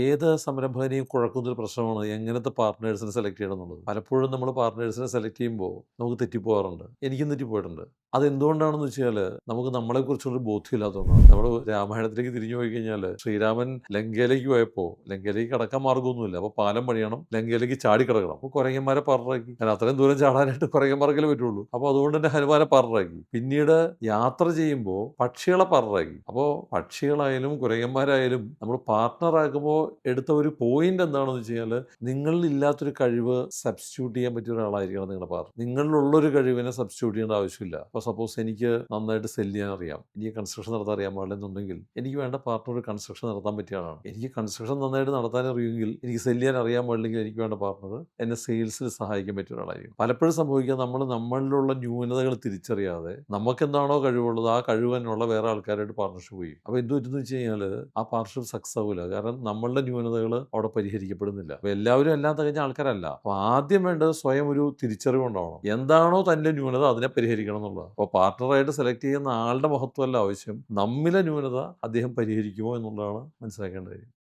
ഏത് സംരംഭകനെയും കുഴക്കുന്നൊരു പ്രശ്നമാണ് എങ്ങനത്തെ പാർട്ട്നേഴ്സിനെ സെലക്ട് ചെയ്യണം എന്നുള്ളത്. പലപ്പോഴും നമ്മൾ പാർട്ട്നേഴ്സിനെ സെലക്ട് ചെയ്യുമ്പോൾ നമുക്ക് തെറ്റിപ്പോകാറുണ്ട്. എനിക്കും തെറ്റിപ്പോയിട്ടുണ്ട്. അതെന്തുകൊണ്ടാണെന്ന് വെച്ചാൽ നമുക്ക് നമ്മളെക്കുറിച്ചുള്ളൊരു ബോധ്യമില്ലാത്തതുകൊണ്ടാണ്. നമ്മൾ രാമായണത്തിലേക്ക് തിരിഞ്ഞു പോയി കഴിഞ്ഞാൽ ശ്രീരാമൻ ലങ്കയിലേക്ക് പോയപ്പോൾ ലങ്കയിലേക്ക് കടക്കാൻ മാർഗ്ഗമൊന്നുമില്ല. അപ്പോൾ പാലം പണിയണം, ലങ്കയിലേക്ക് ചാടിക്കിടക്കണം. അപ്പോൾ കുരങ്ങന്മാരെ പറഞ്ഞിറക്കി. കാരണം അത്രയും ദൂരം ചാടാനായിട്ട് കുരങ്ങന്മാർക്കല്ലേ പറ്റുള്ളൂ. അപ്പോൾ അതുകൊണ്ട് തന്നെ ഹനുമാനെ പറഞ്ഞിറക്കി. പിന്നീട് യാത്ര ചെയ്യുമ്പോൾ പക്ഷികളെ പറഞ്ഞിറക്കി. അപ്പോൾ പക്ഷികളായാലും കുരങ്ങന്മാരായാലും നമ്മൾ പാർട്ട്ണറാക്കുമ്പോൾ എടുത്ത ഒരു പോയിന്റ് എന്താണെന്ന് വെച്ച് കഴിഞ്ഞാൽ നിങ്ങളിൽ ഇല്ലാത്തൊരു കഴിവ് സബ്സ്റ്റിറ്റ്യൂട്ട് ചെയ്യാൻ പറ്റിയ ഒരാളായിരിക്കണം നിങ്ങളുടെ പാർട്ണർ. നിങ്ങളിലുള്ളൊരു കഴിവിനെ സബ്സ്റ്റിറ്റ്യൂട്ട് ചെയ്യേണ്ട ആവശ്യമില്ല. അപ്പോൾ സപ്പോസ് എനിക്ക് നന്നായിട്ട് സെല് ചെയ്യാൻ അറിയാം, എനിക്ക് കൺസ്ട്രക്ഷൻ നടത്താൻ അറിയാൻ പാടില്ലെന്നുണ്ടെങ്കിൽ എനിക്ക് വേണ്ട പാർട്ണർ ഒരു കൺസ്ട്രക്ഷൻ നടത്താൻ പറ്റിയ ആളാണ്. എനിക്ക് കൺസ്ട്രക്ഷൻ നന്നായിട്ട് നടത്താൻ അറിയുമെങ്കിൽ എനിക്ക് സെല് ചെയ്യാൻ അറിയാൻ പാടില്ലെങ്കിൽ എനിക്ക് വേണ്ട പാർട്ണർ എന്നെ സെയിൽസിൽ സഹായിക്കാൻ പറ്റിയ ഒരാളായിരിക്കും. പലപ്പോഴും സംഭവിക്കുക നമ്മളിലുള്ള ന്യൂനതകൾ തിരിച്ചറിയാതെ നമുക്ക് എന്താണോ കഴിവുള്ളത് ആ കഴിവിനുള്ള വേറെ ആൾക്കാരായിട്ട് പാർട്ണർഷിപ്പ് ചെയ്യും. അപ്പോൾ എന്ത് പറ്റുമെന്ന് വെച്ച് കഴിഞ്ഞാൽ ആ പാർട്ണർഷിപ്പ് സക്സസ് ആവില്ല. കാരണം നമ്മളുടെ ന്യൂനതകൾ അവിടെ പരിഹരിക്കപ്പെടുന്നില്ല. അപ്പോൾ എല്ലാവരും എല്ലാം തികഞ്ഞ ആൾക്കാരല്ല. അപ്പോൾ ആദ്യം വേണ്ടത് സ്വയം ഒരു തിരിച്ചറിവുണ്ടാവണം. എന്താണോ തൻ്റെ ന്യൂനത അതിനെ പരിഹരിക്കണം എന്നുള്ളത്. അപ്പോൾ പാർട്ണറായിട്ട് സെലക്ട് ചെയ്യുന്ന ആളുടെ മഹത്വമല്ല ആവശ്യം, നമ്മിലെ ന്യൂനത അദ്ദേഹം പരിഹരിക്കുമോ എന്നുള്ളതാണ് മനസ്സിലാക്കേണ്ട കാര്യം.